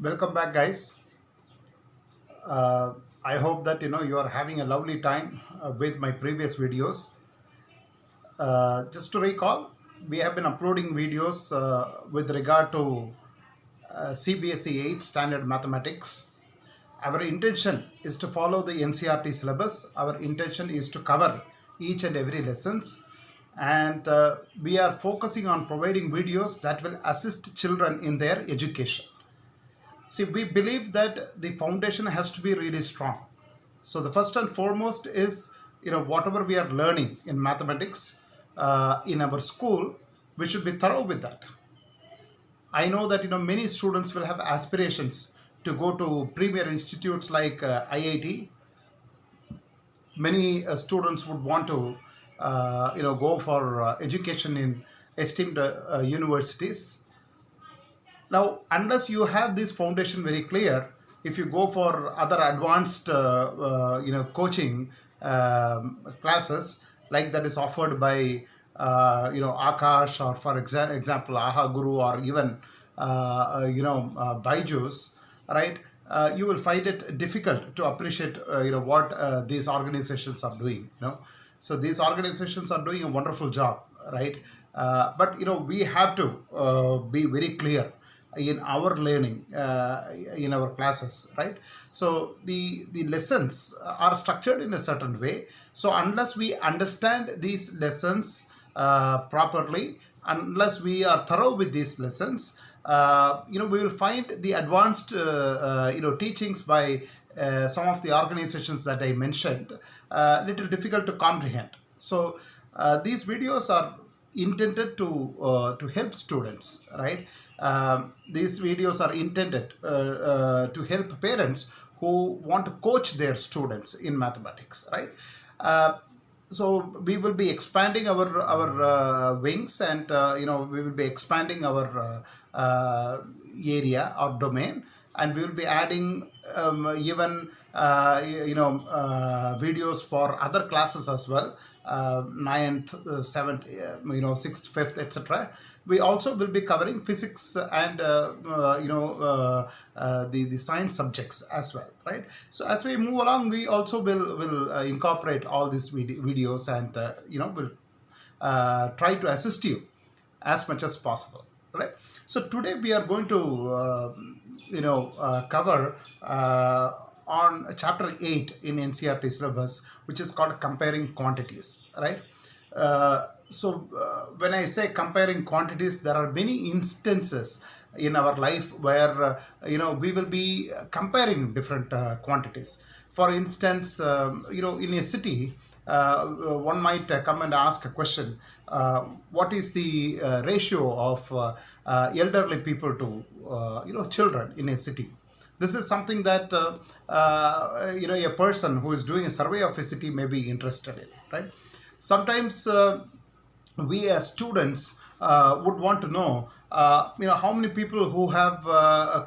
Welcome back, guys. I hope that you are having a lovely time with my previous videos. Just to recall, we have been uploading videos with regard to CBSE 8 standard mathematics. Our intention is to follow the NCRT syllabus. Our intention is to cover each and every lessons, and we are focusing on providing videos that will assist children in their education. See, we believe that the foundation has to be really strong. So the first and foremost is, whatever we are learning in mathematics in our school, we should be thorough with that. I know that many students will have aspirations to go to premier institutes like IIT. Many students would want to go for education in esteemed universities. Now, unless you have this foundation very clear, if you go for other advanced, coaching classes like that is offered by, Akash, or for example, Aha Guru, or even, Byju's, right? You will find it difficult to appreciate, what these organizations are doing. So these organizations are doing a wonderful job, right? But we have to be very clear in our learning in our classes, right? So the lessons are structured in a certain way. So unless we understand these lessons properly, unless we are thorough with these lessons, we will find the advanced teachings by some of the organizations that I mentioned little difficult to comprehend. So these videos are intended to help students, right? These videos are intended to help parents who want to coach their students in mathematics, right? So we will be expanding our wings, and we will be expanding our area or domain, and we will be adding even videos for other classes as well, 9th, 7th, 6th, 5th, etc. We also will be covering physics and the science subjects as well, right? So as we move along, we also will incorporate all these videos, and will try to assist you as much as possible, right? So today we are going to cover on chapter 8 in NCRT syllabus, which is called comparing quantities, right? When I say comparing quantities, there are many instances in our life where we will be comparing different quantities. For instance, in a city, one might come and ask a question: what is the ratio of elderly people to children in a city? This is something that a person who is doing a survey of a city may be interested in, right? Sometimes we as students would want to know, how many people who have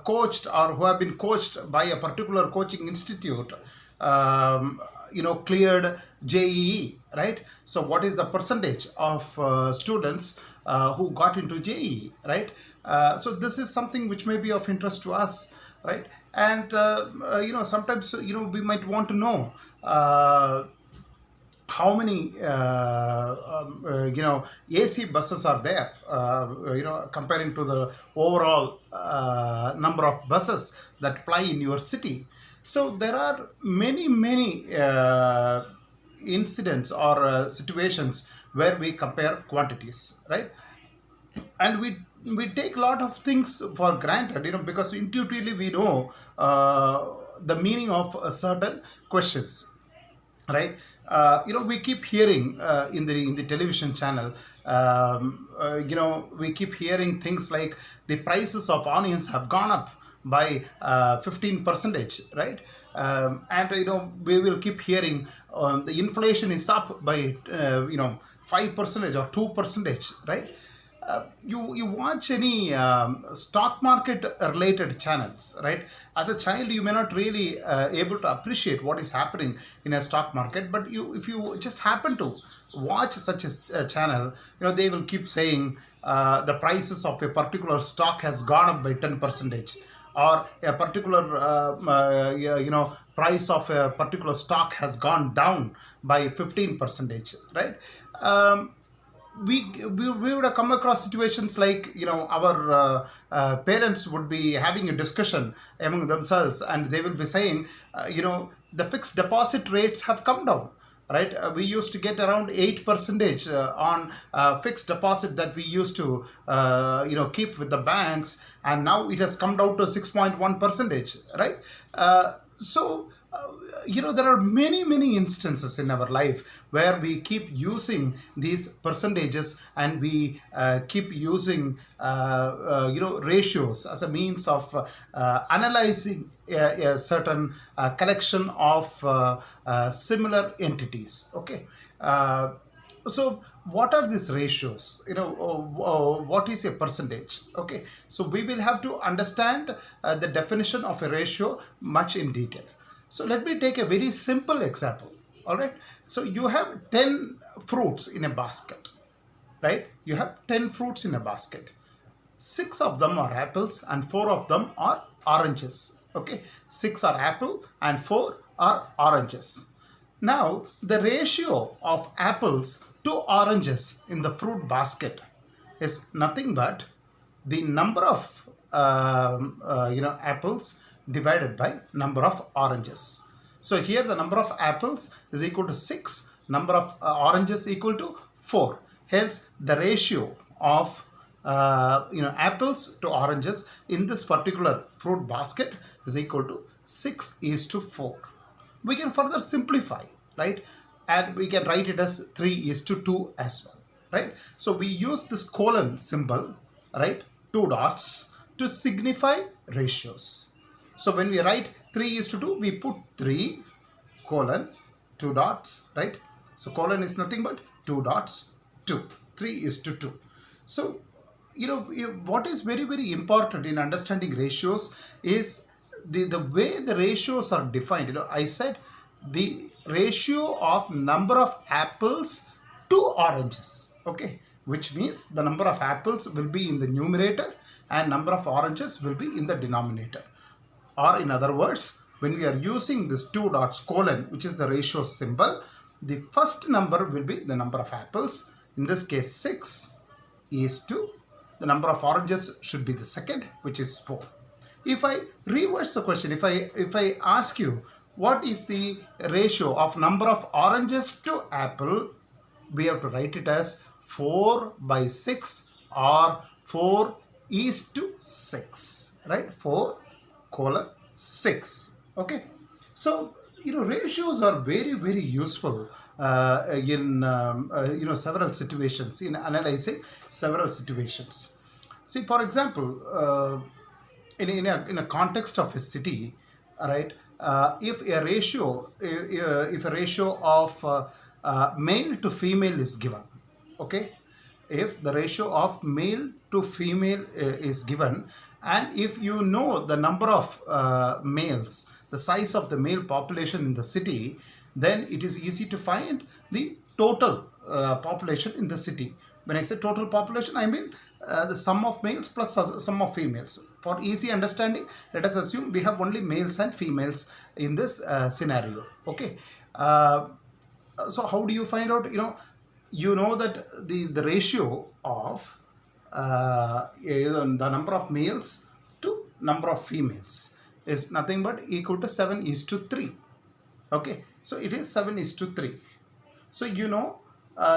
coached or who have been coached by a particular coaching institute cleared JEE, right? So what is the percentage of students who got into JEE, right? So this is something which may be of interest to us, right? And sometimes we might want to know how many AC buses are there, comparing to the overall number of buses that ply in your city. So there are many incidents or situations where we compare quantities, right? And we take a lot of things for granted, because intuitively we know the meaning of certain questions, right? We keep hearing in the television channel, we keep hearing things like the prices of onions have gone up by 15%, right? And we will keep hearing the inflation is up by 5% or 2%, right? You watch any stock market related channels, right? As a child, you may not really able to appreciate what is happening in a stock market, but if you just happen to watch such a channel, they will keep saying the prices of a particular stock has gone up by 10%, or a particular price of a particular stock has gone down by 15%, right? um, we would have come across situations like, our parents would be having a discussion among themselves, and they will be saying, the fixed deposit rates have come down, right? We used to get around 8% on fixed deposit that we used to keep with the banks, and now it has come down to 6.1%, right? There are many instances in our life where we keep using these percentages, and we keep using ratios as a means of analyzing a certain collection of similar entities. Okay. So what are these ratios? What is a percentage? Okay, so we will have to understand the definition of a ratio much in detail. So let me take a very simple example. All right, so you have 10 fruits in a basket, right? You have 10 fruits in a basket. 6 of them are apples and 4 of them are oranges. Okay, 6 are apple and 4 are oranges. Now the ratio of apples to oranges in the fruit basket is nothing but the number of apples divided by number of oranges. So here the number of apples is equal to 6, number of oranges equal to 4. Hence the ratio of apples to oranges in this particular fruit basket is equal to 6:4. We can further simplify, right? And we can write it as 3:2 as well, right? So we use this colon symbol, right? 2 dots to signify ratios. So when we write 3:2, we put 3 colon 2 dots, right? So colon is nothing but 2 dots 2. 3:2. So what is very important in understanding ratios is the way the ratios are defined. I said the ratio of number of apples to oranges, okay, which means the number of apples will be in the numerator and number of oranges will be in the denominator. Or in other words, when we are using this 2 dots colon, which is the ratio symbol, the first number will be the number of apples, in this case 6, is to the number of oranges should be the second, which is 4. If I reverse the question, if I ask you what is the ratio of number of oranges to apple, we have to write it as 4/6 or 4:6, right? 4:6. Okay. So ratios are very useful in several situations, in analyzing several situations. See, for example, in a context of a city, right? If a ratio of male to female is given, okay, if the ratio of male to female is given, and if you know the number of males, the size of the male population in the city, then it is easy to find the total population in the city. When I say total population, I mean the sum of males plus sum of females. For easy understanding, let us assume we have only males and females in this scenario. Okay. So how do you find out? You know that the ratio of the number of males to number of females is nothing but equal to 7:3. Okay, so it is 7:3. So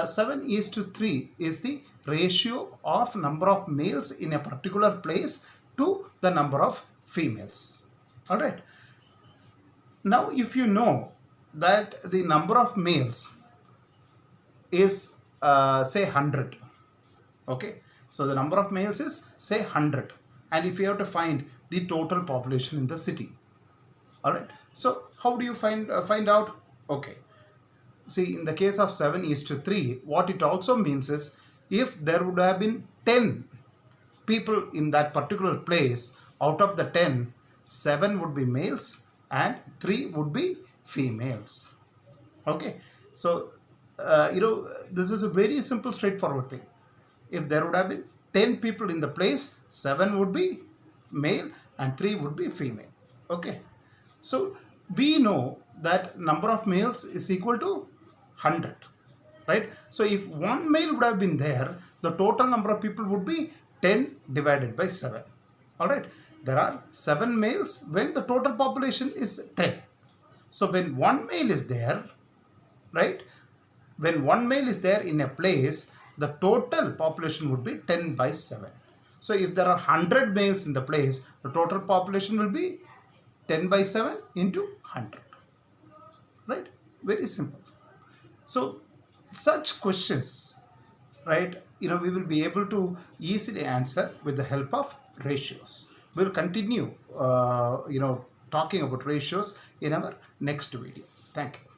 7:3 is the ratio of number of males in a particular place to the number of females. All right. Now if you know that the number of males is say 100, okay, so the number of males is say 100, and if you have to find the total population in the city, all right, so how do you find out? Okay, see, in the case of 7:3, what it also means is if there would have been 10 people in that particular place, out of the 10, 7 would be males and 3 would be females. Okay, so this is a very simple straightforward thing. If there would have been 10 people in the place, 7 would be male and 3 would be female. Okay. So we know that number of males is equal to 100, right? So if one male would have been there, the total number of people would be 10 divided by 7. All right. There are 7 males when the total population is 10. So when one male is there, right? When one male is there in a place, the total population would be 10 by 7. So if there are 100 males in the place, the total population will be 10 by 7 into 100. Right? Very simple. So such questions, right, we will be able to easily answer with the help of ratios. We'll continue, talking about ratios in our next video. Thank you.